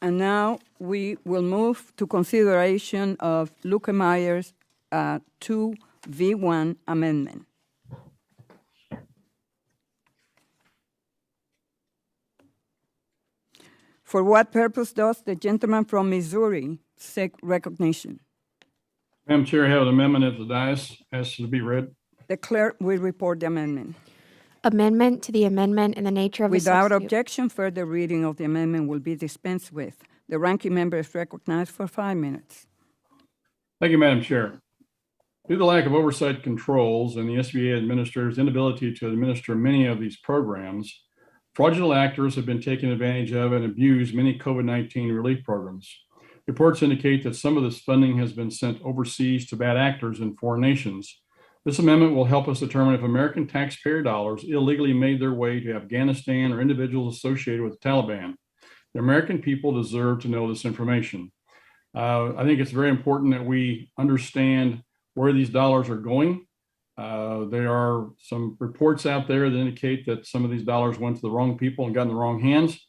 And now we will move to consideration of Luetkemeier's 2V1 amendment. For what purpose does the gentleman from Missouri seek recognition? Madam Chair, I have an amendment at the dais asked to be read. The clerk will report the amendment. Amendment to the amendment in the nature of a Without substitute. objection, further reading of the amendment will be dispensed with. The ranking member is recognized for 5 minutes. Thank you, Madam Chair. Due to the lack of oversight controls and the SBA administrator's inability to administer many of these programs, fraudulent actors have been taken advantage of and abused many COVID-19 relief programs. Reports indicate that some of this funding has been sent overseas to bad actors in foreign nations. This amendment will help us determine if American taxpayer dollars illegally made their way to Afghanistan or individuals associated with the Taliban. The American people deserve to know this information. I think it's very important that we understand where these dollars are going. There are some reports out there that indicate that some of these dollars went to the wrong people and got in the wrong hands.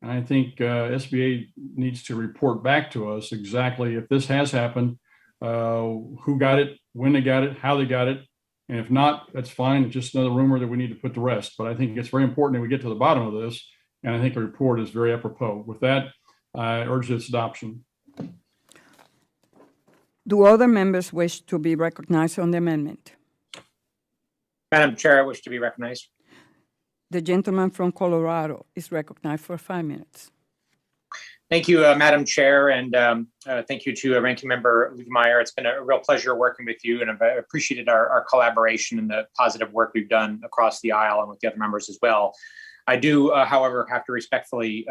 And I think SBA needs to report back to us exactly if this has happened, who got it, when they got it, how they got it. And if not, that's fine. It's just another rumor that we need to put to rest. But I think it's very important that we get to the bottom of this. And I think the report is very apropos. With that, I urge its adoption. Do other members wish to be recognized on the amendment? Madam Chair, I wish to be recognized. The gentleman from Colorado is recognized for 5 minutes. Thank you, Madam Chair, and thank you to Ranking Member Luetkemeyer. It's been a real pleasure working with you, and I've appreciated our collaboration and the positive work we've done across the aisle and with the other members as well. I do, however, have to respectfully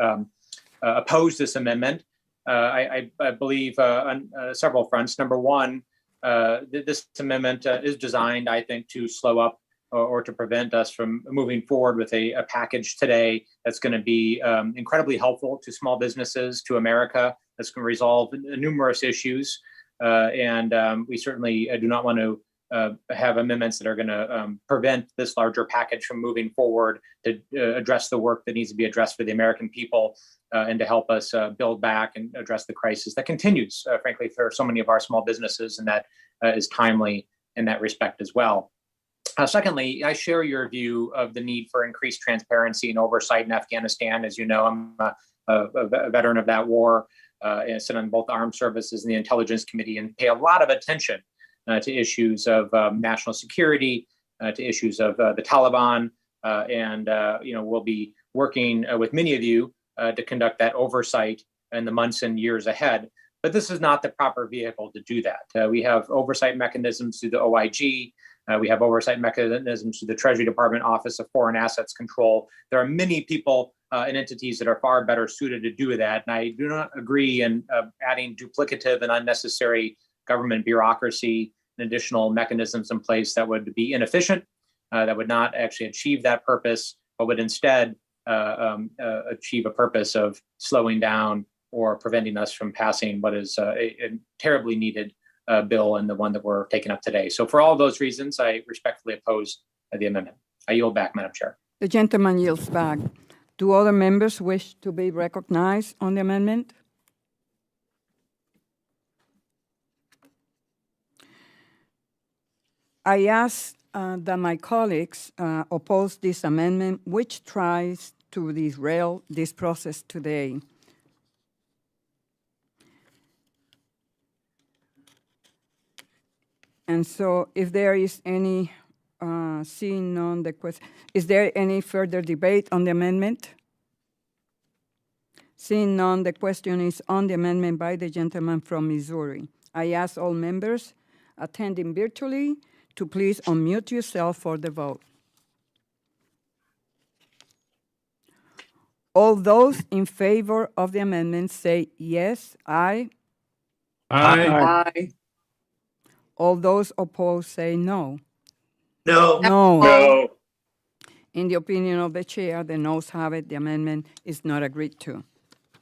oppose this amendment. I believe on several fronts. Number one, this amendment is designed, I think, to slow up or to prevent us from moving forward with a package today that's going to be incredibly helpful to small businesses, to America, that's going to resolve numerous issues. And we certainly do not want to have amendments that are going to prevent this larger package from moving forward to address the work that needs to be addressed for the American people and to help us build back and address the crisis that continues, frankly, for so many of our small businesses, and that is timely in that respect as well. Secondly, I share your view of the need for increased transparency and oversight in Afghanistan. As you know, I'm a veteran of that war and sit on both the Armed Services and the Intelligence Committee and pay a lot of attention to issues of national security, to issues of the Taliban, and we'll be working with many of you to conduct that oversight in the months and years ahead. But this is not the proper vehicle to do that. We have oversight mechanisms through the OIG. We have oversight mechanisms through the Treasury Department Office of Foreign Assets Control. There are many people and entities that are far better suited to do that. And I do not agree in adding duplicative and unnecessary government bureaucracy and additional mechanisms in place that would be inefficient, that would not actually achieve that purpose, but would instead achieve a purpose of slowing down or preventing us from passing what is a terribly needed bill and the one that we're taking up today. So for all those reasons, I respectfully oppose the amendment. I yield back, Madam Chair. The gentleman yields back. Do other members wish to be recognized on the amendment? I ask that my colleagues oppose this amendment, which tries to derail this process today. And so if there is any, seeing none, the question, is there any further debate on the amendment? Seeing none, the question is on the amendment by the gentleman from Missouri. I ask all members attending virtually to please unmute yourself for the vote. All those in favor of the amendment say yes, aye. Aye. Aye. All those opposed say no. No. No. No. In the opinion of the chair, the noes have it. The amendment is not agreed to.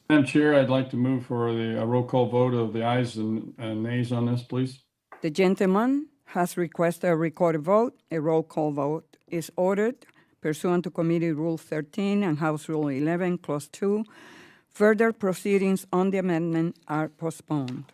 Madam Chair, I'd like to move for the roll call vote of the ayes and nays on this, please. The gentleman has requested a recorded vote. A roll call vote is ordered pursuant to Committee Rule 13 and House Rule 11, Clause 2, Further proceedings on the amendment are postponed.